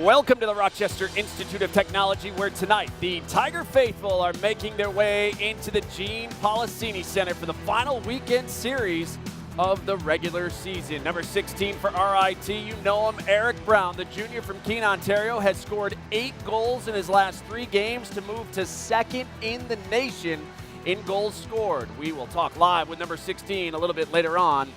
Welcome to the Rochester Institute of Technology, where tonight the Tiger faithful are making their way into the Gene Policini Center for the final weekend series of the regular season. Number 16 for RIT, you know him, Eric Brown, the junior from Keene, Ontario, has scored 8 goals in his last 3 games to move to second in the nation in goals scored. We will talk live with number 16 a little bit later on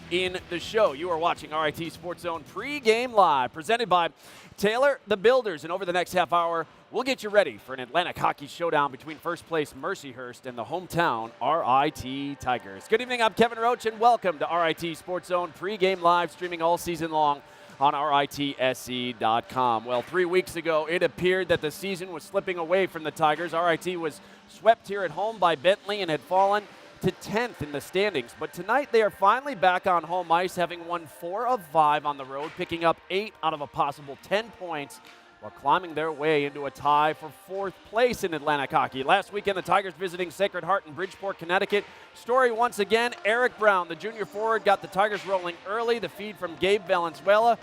in the show. You are watching RIT SportsZone Pregame Live, presented by Taylor the Builders. And over the next half hour, we'll get you ready for an Atlantic hockey showdown between first place Mercyhurst and the hometown RIT Tigers. Good evening, I'm Kevin Roach, and welcome to RIT SportsZone Pregame Live, streaming all season long on RITSE.com. Well, 3 weeks ago, it appeared that the season was slipping away from the Tigers. RIT was swept here at home by Bentley and had fallen to 10th in the standings. But tonight they are finally back on home ice, having won 4 of 5 on the road, picking up 8 out of a possible 10 points while climbing their way into a tie for 4th place in Atlantic hockey. Last weekend, the Tigers visiting Sacred Heart in Bridgeport, Connecticut. Story once again, Eric Brown, the junior forward, got the Tigers rolling early. The feed from Gabe Valenzuela.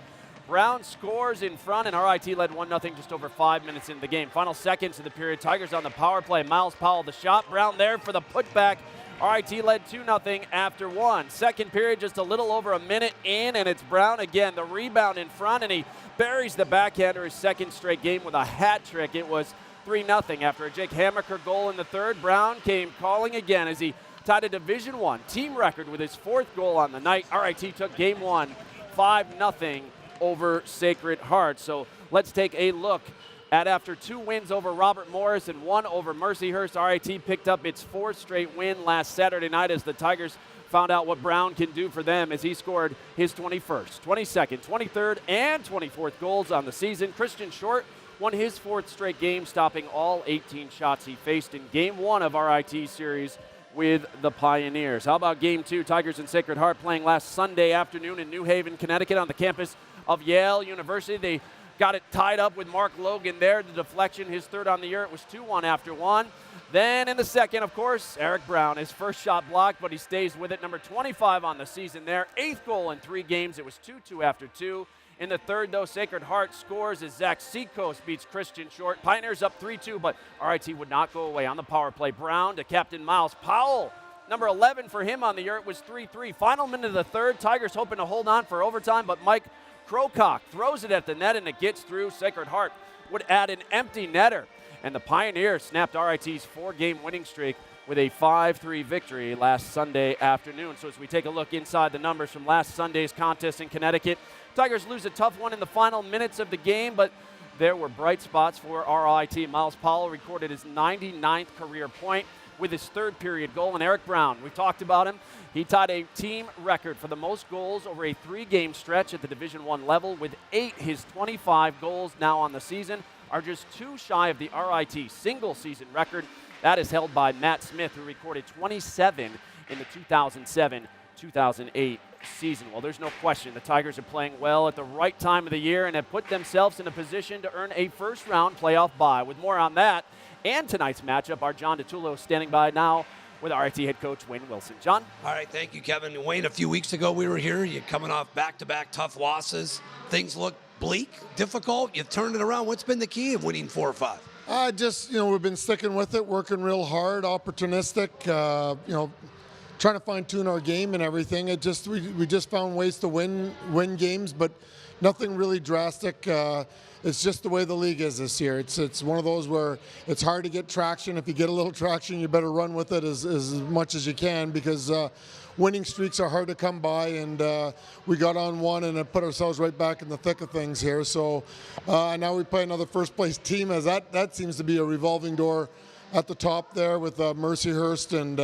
Brown scores in front, and RIT led 1-0 just over 5 minutes into the game. Final seconds of the period, Tigers on the power play. Miles Powell the shot. Brown there for the putback. RIT led 2-0 after 1. Second period, just a little over a minute in, and it's Brown again. The rebound in front, and he buries the backhander his second straight game with a hat trick. It was 3-0 after a Jake Hammaker goal in the third. Brown came calling again as he tied a Division I team record with his 4th goal on the night. RIT took game 1, 5-0 over Sacred Heart. So let's take a look at after 2 wins over Robert Morris and 1 over Mercyhurst. RIT picked up its 4th straight win last Saturday night as the Tigers found out what Brown can do for them as he scored his 21st, 22nd, 23rd, and 24th goals on the season. Christian Short won his 4th straight game, stopping all 18 shots he faced in Game 1 of RIT series with the Pioneers. How about Game 2? Tigers and Sacred Heart playing last Sunday afternoon in New Haven, Connecticut on the campus of Yale University. They got it tied up with Mark Logan there. The deflection, his 3rd on the year. It was 2-1 after 1. Then in the second, of course, Eric Brown. His first shot blocked, but he stays with it. Number 25 on the season there. 8th goal in 3 games. It was 2-2 after 2. In the third, though, Sacred Heart scores as Zach Seacoast beats Christian Short. Pioneers up 3-2, but RIT would not go away on the power play. Brown to Captain Miles Powell. Number 11 for him on the year. It was 3-3. Final minute of the third. Tigers hoping to hold on for overtime, but Mike Krokock throws it at the net and it gets through. Sacred Heart would add an empty netter. And the Pioneers snapped RIT's 4-game winning streak with a 5-3 victory last Sunday afternoon. So as we take a look inside the numbers from last Sunday's contest in Connecticut, Tigers lose a tough one in the final minutes of the game, but there were bright spots for RIT. Miles Powell recorded his 99th career point with his 3rd period goal. And Eric Brown, we talked about him. He tied a team record for the most goals over a 3-game stretch at the Division I level with 8. His 25 goals now on the season are just 2 shy of the RIT single-season record. That is held by Matt Smith, who recorded 27 in the 2007-2008 season. Well, there's no question the Tigers are playing well at the right time of the year and have put themselves in a position to earn a first-round playoff bye. With more on that and tonight's matchup, our John DeTullo standing by now with RIT head coach Wayne Wilson. John? All right, thank you, Kevin. Wayne, a few weeks ago we were here. You're coming off back-to-back tough losses. Things look bleak, difficult. You've turned it around. What's been the key of winning 4 or 5? We've been sticking with it, working real hard, opportunistic, trying to fine-tune our game and everything. We just found ways to win games, but nothing really drastic. It's just the way the league is this year. It's one of those where it's hard to get traction. If you get a little traction, you better run with it as much as you can, because winning streaks are hard to come by, and we got on one and it put ourselves right back in the thick of things here. So now we play another first-place team, as that seems to be a revolving door at the top there with Mercyhurst, and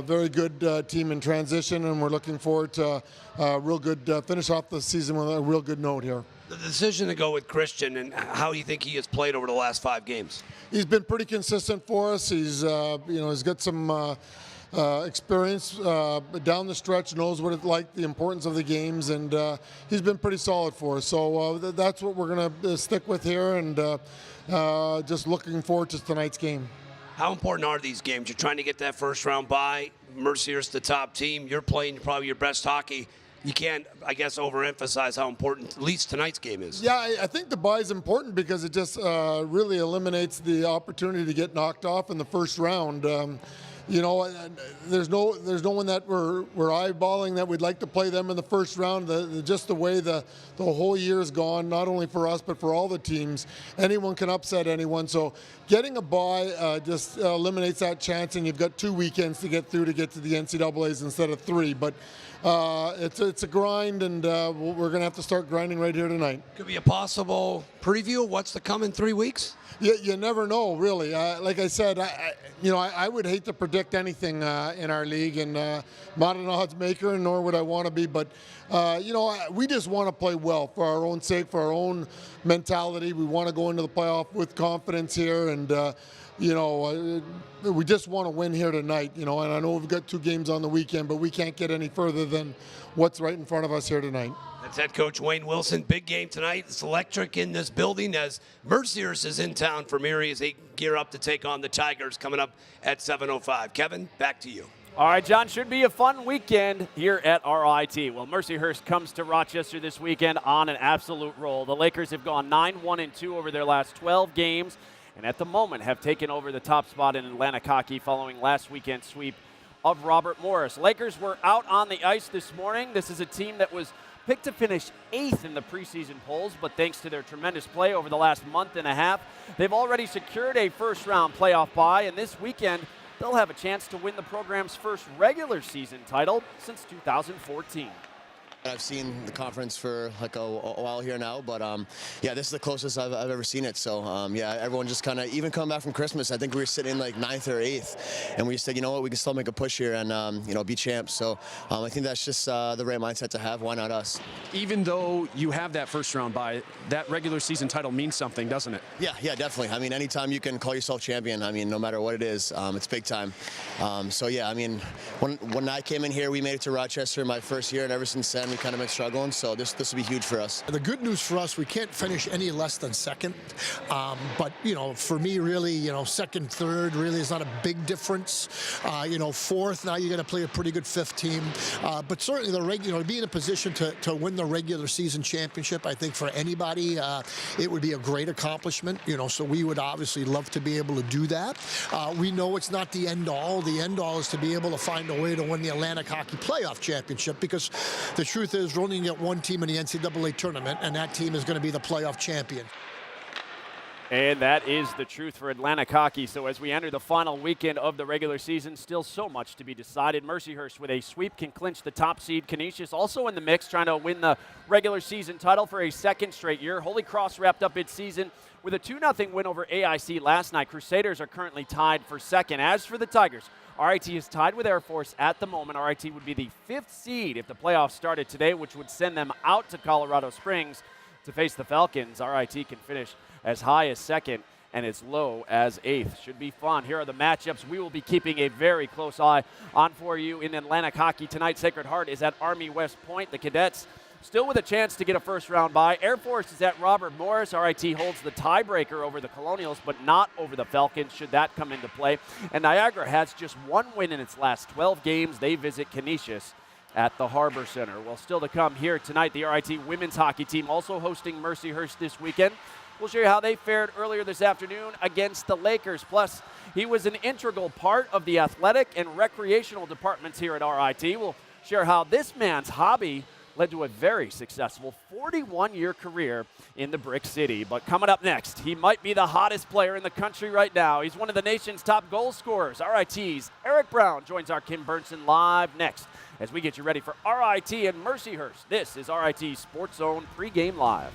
very good team in transition, and we're looking forward to a real good finish off the season with a real good note here. The decision to go with Christian, and how do you think he has played over the last 5 games? He's been pretty consistent for us. He's he's got some experience down the stretch, knows what it's like, the importance of the games, and he's been pretty solid for us. So that's what we're going to stick with here, and just looking forward to tonight's game. How important are these games? You're trying to get that first round bye. Mercyhurst, the top team. You're playing probably your best hockey. you can't, I guess, overemphasize how important at least tonight's game is. Yeah, I think the bye is important because it just really eliminates the opportunity to get knocked off in the first round. You know, there's no one that we're eyeballing that we'd like to play them in the first round. Just the way the whole year's gone, not only for us but for all the teams. Anyone can upset anyone. So getting a bye just eliminates that chance, and you've got 2 weekends to get through to get to the NCAAs instead of 3. But it's a grind, and we're going to have to start grinding right here tonight. Could be a possible preview of what's to come in 3 weeks? You never know, really. Like I said, I would hate to predict anything in our league, and not an odds maker, nor would I want to be. But we just want to play well for our own sake, for our own mentality. We want to go into the playoff with confidence here, and we just want to win here tonight. And I know we've got 2 games on the weekend, but we can't get any further than what's right in front of us here tonight. That's head coach Wayne Wilson. Big game tonight. It's electric in this building as Mercyhurst is in town from Erie as they gear up to take on the Tigers coming up at 7:05. Kevin, back to you. All right, John, should be a fun weekend here at RIT. Well, Mercyhurst comes to Rochester this weekend on an absolute roll. The Lakers have gone 9-1-2 over their last 12 games, and at the moment have taken over the top spot in Atlantic hockey following last weekend's sweep of Robert Morris. Lakers were out on the ice this morning. This is a team that was picked to finish 8th in the preseason polls, but thanks to their tremendous play over the last month and a half, they've already secured a first-round playoff bye, and this weekend they'll have a chance to win the program's first regular season title since 2014. I've seen the conference for like a while here now, but yeah, this is the closest I've ever seen it. So yeah, everyone just kind of, even coming back from Christmas, I think we were sitting in like 9th or 8th, and we just said, you know what, we can still make a push here and be champs. So I think that's just the right mindset to have. Why not us? Even though you have that first round bye, that regular season title means something, doesn't it? Yeah, definitely. I mean, anytime you can call yourself champion, I mean, no matter what it is, it's big time. So yeah, I mean, when I came in here, we made it to Rochester my first year, and ever since then, we kind of been struggling, so this will be huge for us. The good news for us, we can't finish any less than second, but for me, really, second, third really is not a big difference. Fourth, now you're going to play a pretty good 5th team, but certainly to be in a position to win the regular season championship, I think for anybody, it would be a great accomplishment. So we would obviously love to be able to do that. We know it's not the end all. The end all is to be able to find a way to win the Atlantic Hockey Playoff Championship, because the truth is we're only going to get one team in the NCAA tournament, and that team is going to be the playoff champion. And that is the truth for Atlantic hockey. So as we enter the final weekend of the regular season, still so much to be decided. Mercyhurst with a sweep can clinch the top seed. Canisius also in the mix, trying to win the regular season title for a 2nd straight year. Holy Cross wrapped up its season with a 2-0 win over AIC last night. Crusaders are currently tied for 2nd. As for the Tigers, RIT is tied with Air Force at the moment. RIT would be the 5th seed if the playoffs started today, which would send them out to Colorado Springs to face the Falcons. RIT can finish as high as 2nd and as low as 8th. Should be fun. Here are the matchups we will be keeping a very close eye on for you in Atlantic hockey tonight. Sacred Heart is at Army West Point. The Cadets still with a chance to get a first-round bye. Air Force is at Robert Morris. RIT holds the tiebreaker over the Colonials, but not over the Falcons, should that come into play. And Niagara has just 1 win in its last 12 games. They visit Canisius at the Harbor Center. Well, still to come here tonight, the RIT women's hockey team also hosting Mercyhurst this weekend. We'll show you how they fared earlier this afternoon against the Lakers. Plus, he was an integral part of the athletic and recreational departments here at RIT. We'll share how this man's hobby led to a very successful 41-year career in the Brick City. But coming up next, he might be the hottest player in the country right now. He's one of the nation's top goal scorers. RIT's Eric Brown joins our Kim Burnson live next as we get you ready for RIT and Mercyhurst. This is RIT Sports Zone Pregame Live.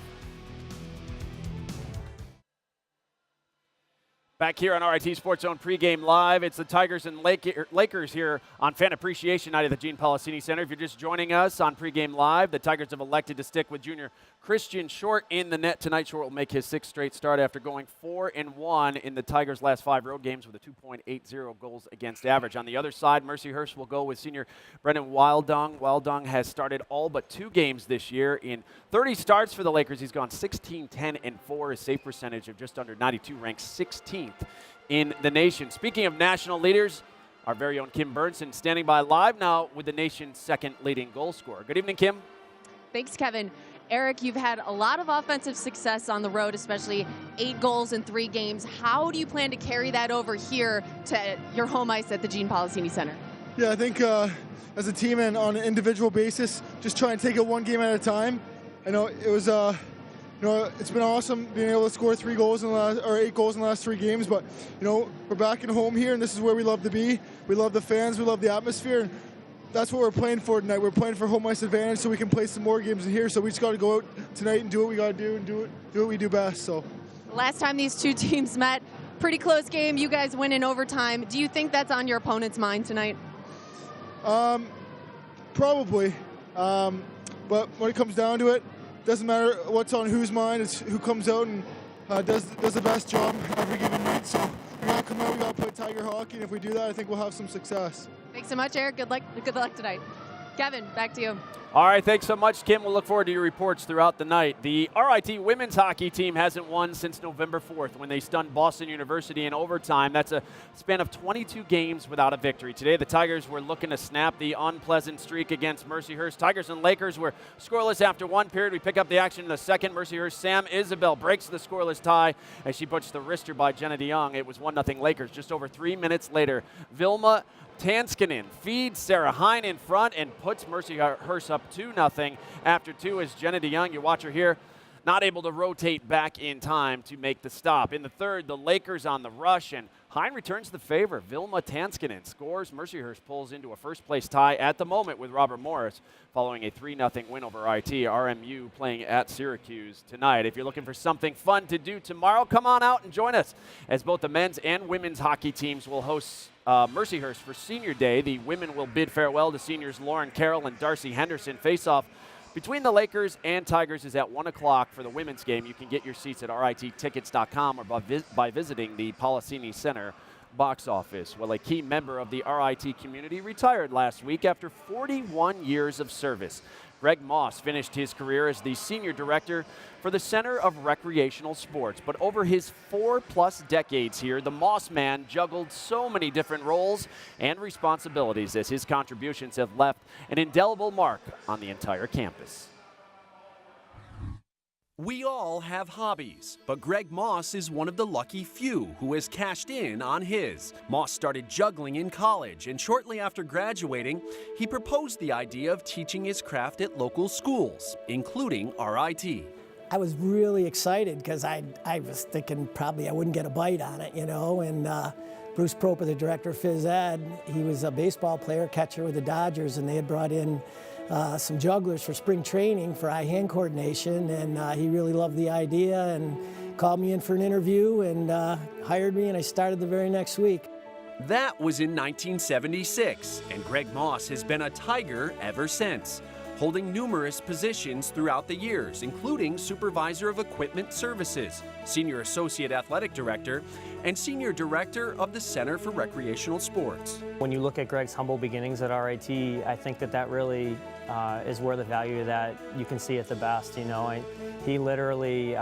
Back here on RIT Sports Zone Pregame Live, it's the Tigers and Lakers here on Fan Appreciation Night at the Gene Policini Center. If you're just joining us on Pregame Live, the Tigers have elected to stick with junior Christian Short in the net tonight. Short will make his 6th straight start after going 4-1 in the Tigers' last 5 road games with a 2.80 goals against average. On the other side, Mercyhurst will go with senior Brendan Wildung. Wildung has started all but 2 games this year. In 30 starts for the Lakers, he's gone 16-10-4, his save percentage of just under 92, ranked 16th in the nation. Speaking of national leaders, our very own Kim Burnson standing by live now with the nation's second leading goal scorer. Good evening, Kim. Thanks, Kevin. Eric, you've had a lot of offensive success on the road, especially 8 goals in 3 games. How do you plan to carry that over here to your home ice at the Gene Policini Center? Yeah, I think as a team and on an individual basis, just try and take it one game at a time. I know it was, it's been awesome being able to score 8 goals in the last 3 games, but we're back at home here, and this is where we love to be. We love the fans, we love the atmosphere, and that's what we're playing for tonight. We're playing for home ice advantage so we can play some more games in here. So we just got to go out tonight and do what we got to do and do what we do best. So last time these two teams met, pretty close game. You guys win in overtime. Do you think that's on your opponent's mind tonight? Probably. But when it comes down to it, doesn't matter what's on whose mind. It's who comes out and does the best job every given night. So we got to come out. We got to play Tiger hockey, and if we do that, I think we'll have some success. Thanks so much, Eric. Good luck tonight. Kevin, back to you. All right, thanks so much, Kim. We'll look forward to your reports throughout the night. The RIT women's hockey team hasn't won since November 4th when they stunned Boston University in overtime. That's a span of 22 games without a victory. Today, the Tigers were looking to snap the unpleasant streak against Mercyhurst. Tigers and Lakers were scoreless after 1 period. We pick up the action in the second. Mercyhurst Sam Isabel breaks the scoreless tie as she puts the wrister by Jenna DeYoung. It was 1-0 Lakers. Just over 3 minutes later, Vilma Tanskanen feeds Sarah Hine in front and puts Mercyhurst up 2-0 after 2 as Jenna DeYoung, you watch her here, not able to rotate back in time to make the stop. In the third, the Lakers on the rush, and Hine returns the favor. Vilma Tanskanen scores. Mercyhurst pulls into a first-place tie at the moment with Robert Morris following a 3-0 win over RIT. RMU playing at Syracuse tonight. If you're looking for something fun to do tomorrow, come on out and join us as both the men's and women's hockey teams will host Mercyhurst for Senior Day. The women will bid farewell to seniors Lauren Carroll and Darcy Henderson. Face-off between the Lakers and Tigers is at 1 o'clock for the women's game. You can get your seats at RITtickets.com or by visiting the Policini Center box office. Well, a key member of the RIT community retired last week after 41 years of service. Greg Moss finished his career as the senior director for the Center of Recreational Sports. But over his 4+ decades here, the Moss man juggled so many different roles and responsibilities as his contributions have left an indelible mark on the entire campus. We all have hobbies, but Greg Moss is one of the lucky few who has cashed in on his. Moss started juggling in college, and shortly after graduating, he proposed the idea of teaching his craft at local schools, including RIT. I was really excited because I was thinking probably I wouldn't get a bite on it, and Bruce Proper, the director of phys ed, he was a baseball player, catcher with the Dodgers, and they had brought in some jugglers for spring training for eye-hand coordination, and he really loved the idea and called me in for an interview and hired me, and I started the very next week. That was in 1976, and Greg Moss has been a Tiger ever since, holding numerous positions throughout the years, including Supervisor of Equipment Services, Senior Associate Athletic Director, and Senior Director of the Center for Recreational Sports. When you look at Greg's humble beginnings at RIT, I think that really is where the value of that you can see it the best. He literally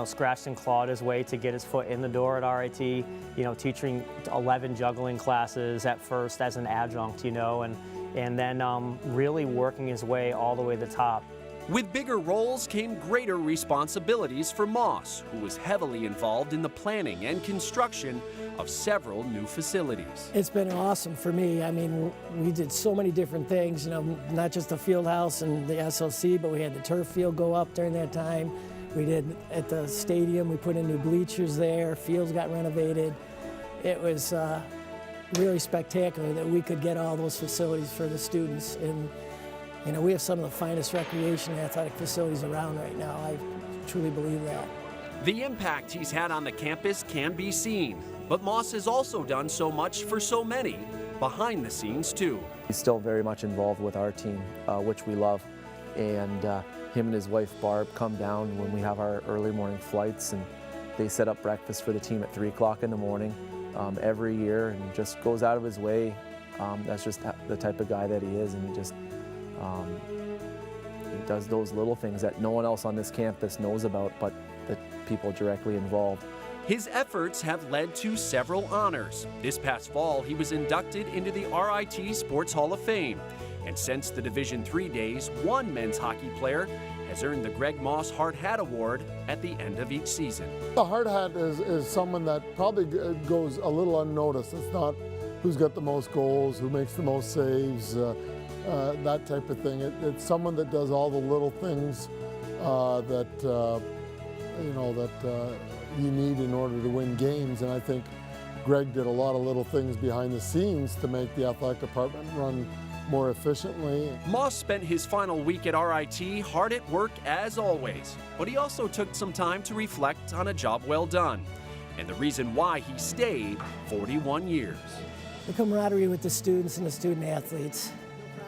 scratched and clawed his way to get his foot in the door at RIT, teaching 11 juggling classes at first as an adjunct, and then really working his way all the way to the top. With bigger roles came greater responsibilities for Moss, who was heavily involved in the planning and construction of several new facilities. It's been awesome for me. I mean, we did so many different things, not just the field house and the SLC, but we had the turf field go up during that time. We did at the stadium, we put in new bleachers there, fields got renovated. It was really spectacular that we could get all those facilities for the students. And we have some of the finest recreation and athletic facilities around right now. I truly believe that. The impact he's had on the campus can be seen, but Moss has also done so much for so many behind the scenes too. He's still very much involved with our team, which we love. And him and his wife Barb come down when we have our early morning flights, and they set up breakfast for the team at 3 o'clock in the morning every year, and just goes out of his way. That's just the type of guy that he is, and he just he does those little things that no one else on this campus knows about, but the people directly involved. His efforts have led to several honors. This past fall, he was inducted into the RIT Sports Hall of Fame. And since the Division III days, one men's hockey player has earned the Greg Moss Hard Hat Award at the end of each season. The hard hat is someone that probably goes a little unnoticed. It's not who's got the most goals, who makes the most saves, that type of thing. It's someone that does all the little things that you need in order to win games. And I think Greg did a lot of little things behind the scenes to make the athletic department run more efficiently. Moss spent his final week at RIT hard at work as always, but he also took some time to reflect on a job well done and the reason why he stayed 41 years. The camaraderie with the students and the student athletes,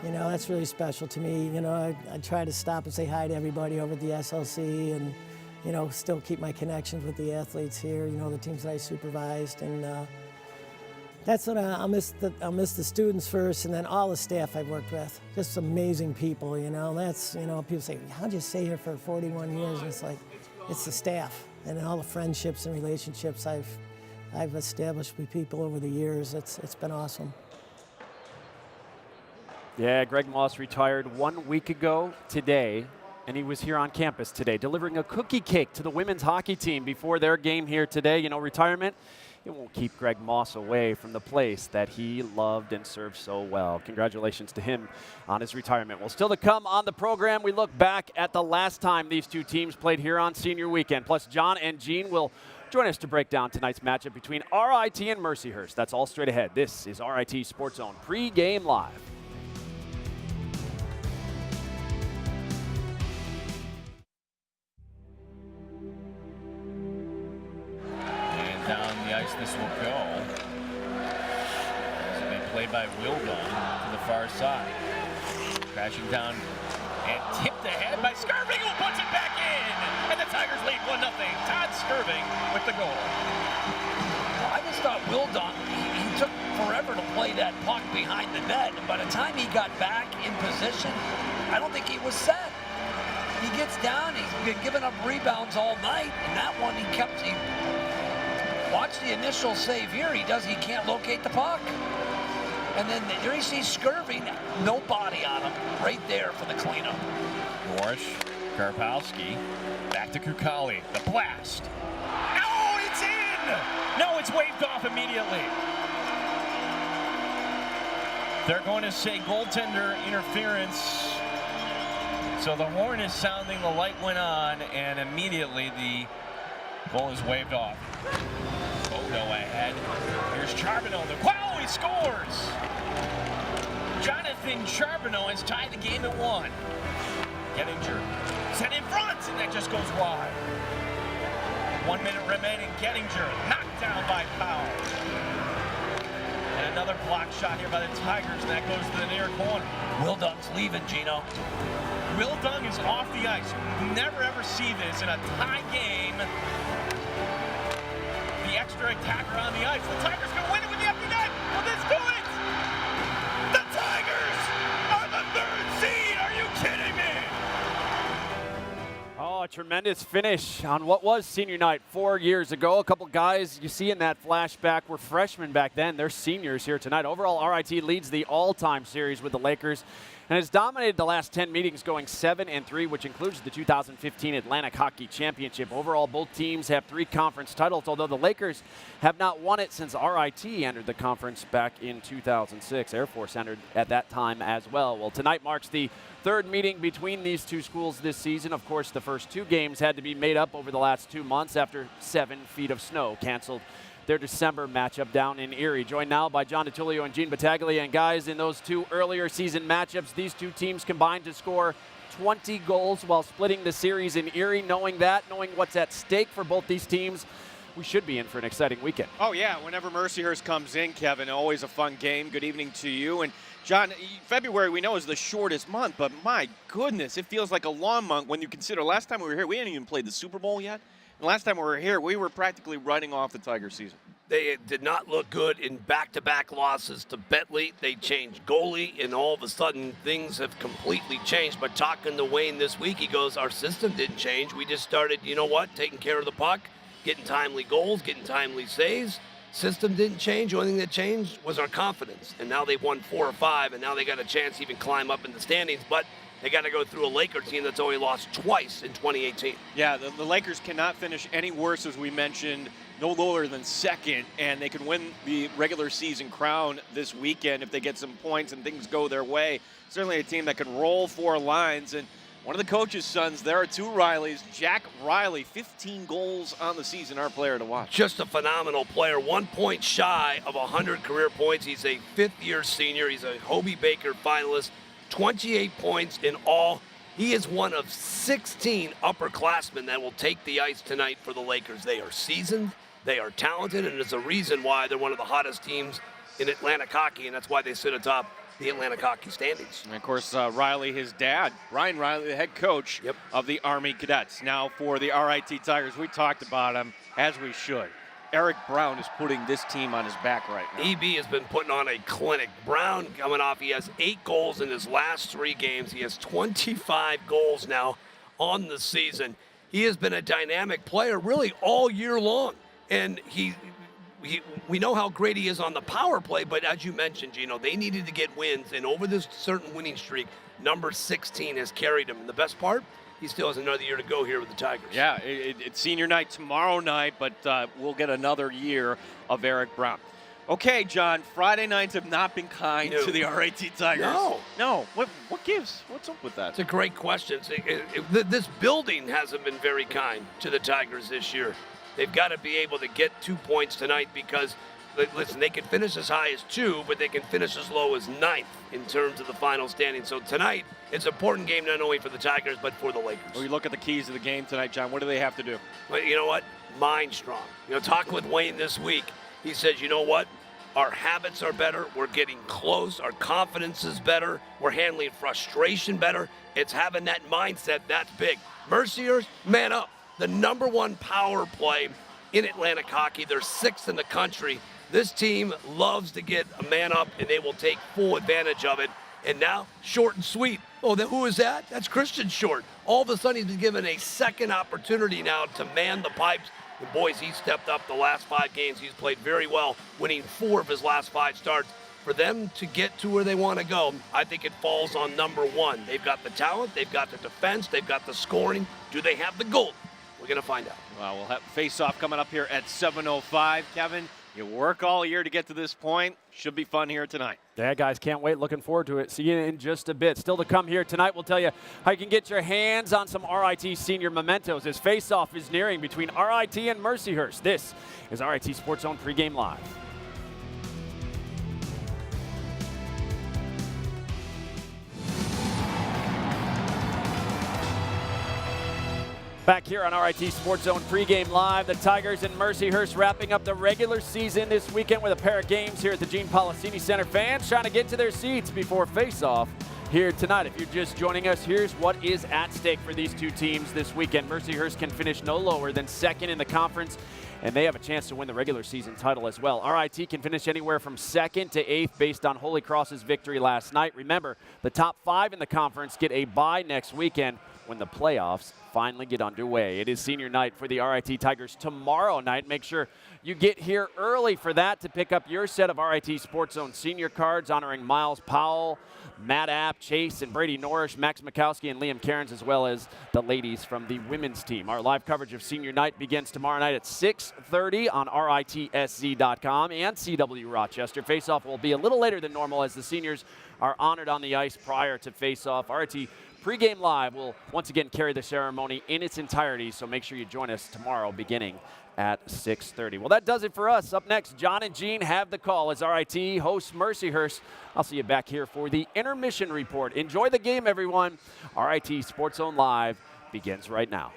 that's really special to me. I try to stop and say hi to everybody over at the SLC and, still keep my connections with the athletes here, the teams that I supervised. And that's what I'll miss the students first, and then all the staff I've worked with. Just amazing people, That's, people say, how'd you stay here for 41 years? And it's like, it's the staff and all the friendships and relationships I've established with people over the years. It's been awesome. Yeah, Greg Moss retired 1 week ago today, and he was here on campus today delivering a cookie cake to the women's hockey team before their game here today. Retirement, it won't keep Greg Moss away from the place that he loved and served so well. Congratulations to him on his retirement. Well, still to come on the program, we look back at the last time these two teams played here on senior weekend. Plus, John and Gene will join us to break down tonight's matchup between RIT and Mercyhurst. That's all straight ahead. This is RIT Sports Zone Pre-Game Live. Down the ice this will go. It's been played by Wildon to the far side. Crashing down and tipped ahead by Skirving, who puts it back in. And the Tigers lead 1-0. Todd Skirving with the goal. I just thought Wildon, he took forever to play that puck behind the net. And by the time he got back in position, I don't think he was set. He gets down, he's been giving up rebounds all night, and that one he watch the initial save here. He can't locate the puck. And then there he sees Skirving, no body on him, right there for the cleanup. Gorsh, Karpowski, back to Kukali, the blast. Oh, it's in! No, it's waved off immediately. They're going to say goaltender interference. So the horn is sounding, the light went on, and immediately the goal is waved off. Odo ahead. Here's Charbonneau. Wow, he scores! Jonathan Charbonneau has tied the game at 1. Gettinger set in front, and that just goes wide. 1 minute remaining. Gettinger knocked down by Powell. And another block shot here by the Tigers, and that goes to the near corner. Wildung's leaving, Gino. Wildung is off the ice. Never ever see this in a tie game. The extra attacker on the ice. The Tigers can win it with the empty net. Will this do it? The Tigers are the 3rd seed. Are you kidding me? Oh, a tremendous finish on what was senior night 4 years ago. A couple guys you see in that flashback were freshmen back then. They're seniors here tonight. Overall, RIT leads the all-time series with the Lakers and has dominated the last 10 meetings, going 7-3, which includes the 2015 Atlantic Hockey Championship. Overall, both teams have 3 conference titles, although the Lakers have not won it since RIT entered the conference back in 2006. Air Force entered at that time as well. Well, tonight marks the 3rd meeting between these two schools this season. Of course, the first 2 games had to be made up over the last 2 months after 7 feet of snow canceled their December matchup down in Erie. Joined now by John DiTullio and Gene Battaglia. And guys, in those 2 earlier season matchups, these 2 teams combined to score 20 goals while splitting the series in Erie. Knowing what's at stake for both these teams, we should be in for an exciting weekend. Oh, yeah. Whenever Mercyhurst comes in, Kevin, always a fun game. Good evening to you. And John, February we know is the shortest month, but my goodness, it feels like a long month when you consider last time we were here, we hadn't even played the Super Bowl yet. And last time we were here, we were practically running off the Tiger season. They did not look good in back-to-back losses to Bentley. They changed goalie, and all of a sudden things have completely changed. But talking to Wayne this week, he goes, our system didn't change. We just started, taking care of the puck getting timely goals, getting timely saves. System didn't change. The only thing that changed was our confidence. And now they've won 4 or 5, and now they got a chance to even climb up in the standings. But they got to go through a Laker team that's only lost twice in 2018. Yeah, the Lakers cannot finish any worse, as we mentioned, no lower than second, and they can win the regular season crown this weekend if they get some points and things go their way. Certainly a team that can roll 4 lines. And one of the coach's sons, there are 2 Rileys. Jack Riley, 15 goals on the season, our player to watch. Just a phenomenal player, 1 point shy of 100 career points. He's a 5th-year senior. He's a Hobie Baker finalist, 28 points in all. He is one of 16 upperclassmen that will take the ice tonight for the Lakers. They are seasoned, they are talented, and there's a reason why they're one of the hottest teams in Atlantic hockey, and that's why they sit atop the Atlantic hockey standings. And of course, Riley, his dad, Ryan Riley, the head coach of the Army Cadets. Now for the RIT Tigers, we talked about him, as we should. Eric Brown is putting this team on his back right now. EB has been putting on a clinic. Brown coming off, he has 8 goals in his last 3 games. He has 25 goals now on the season. He has been a dynamic player really all year long. And we know how great he is on the power play, but as you mentioned, Gino, they needed to get wins, and over this certain winning streak, number 16 has carried him. And the best part, he still has another year to go here with the Tigers. Yeah, it's senior night tomorrow night, but we'll get another year of Eric Brown. Okay, John, Friday nights have not been kind to the RIT Tigers. No. What gives? What's up with that? It's a great question. This building hasn't been very kind to the Tigers this year. They've got to be able to get 2 points tonight because, listen, they can finish as high as 2, but they can finish as low as 9th in terms of the final standing. So tonight, it's an important game not only for the Tigers, but for the Lakers. Well, you look at the keys of the game tonight, John. What do they have to do? Well, you know what? Mind strong. Talking with Wayne this week, he says, you know what? Our habits are better. We're getting close. Our confidence is better. We're handling frustration better. It's having that mindset. That's big. Merciers, man up. The number 1 power play in Atlantic hockey. They're 6th in the country. This team loves to get a man up, and they will take full advantage of it. And now, Short and Sweet. Oh, who is that? That's Christian Short. All of a sudden, he's been given a second opportunity now to man the pipes. And boys, he's stepped up the last 5 games. He's played very well, winning 4 of his last 5 starts. For them to get to where they want to go, I think it falls on number 1. They've got the talent, they've got the defense, they've got the scoring. Do they have the goal? We're going to find out. Well, we'll have face-off coming up here at 7:05. Kevin, you work all year to get to this point. Should be fun here tonight. Yeah, guys, can't wait. Looking forward to it. See you in just a bit. Still to come here tonight, we'll tell you how you can get your hands on some RIT senior mementos as face-off is nearing between RIT and Mercyhurst. This is RIT SportsZone Pregame Live. Back here on RIT SportsZone Pregame Live, the Tigers and Mercyhurst wrapping up the regular season this weekend with a pair of games here at the Gene Policini Center. Fans trying to get to their seats before face-off here tonight. If you're just joining us, here's what is at stake for these 2 teams this weekend. Mercyhurst can finish no lower than 2nd in the conference, and they have a chance to win the regular season title as well. RIT can finish anywhere from 2nd to 8th based on Holy Cross's victory last night. Remember, the top 5 in the conference get a bye next weekend when the playoffs finally get underway. It is senior night for the RIT Tigers tomorrow night. Make sure you get here early for that to pick up your set of RIT SportsZone senior cards honoring Miles Powell, Matt App, Chase, and Brady Norrish, Max Mikowski, and Liam Cairns, as well as the ladies from the women's team. Our live coverage of senior night begins tomorrow night at 6:30 on RITSZ.com and CW Rochester. Face-off will be a little later than normal as the seniors are honored on the ice prior to face-off. RIT Pregame Live will once again carry the ceremony in its entirety, so make sure you join us tomorrow beginning at 6:30. Well, that does it for us. Up next, John and Gene have the call as RIT hosts Mercyhurst. I'll see you back here for the intermission report. Enjoy the game, everyone. RIT SportsZone Live begins right now.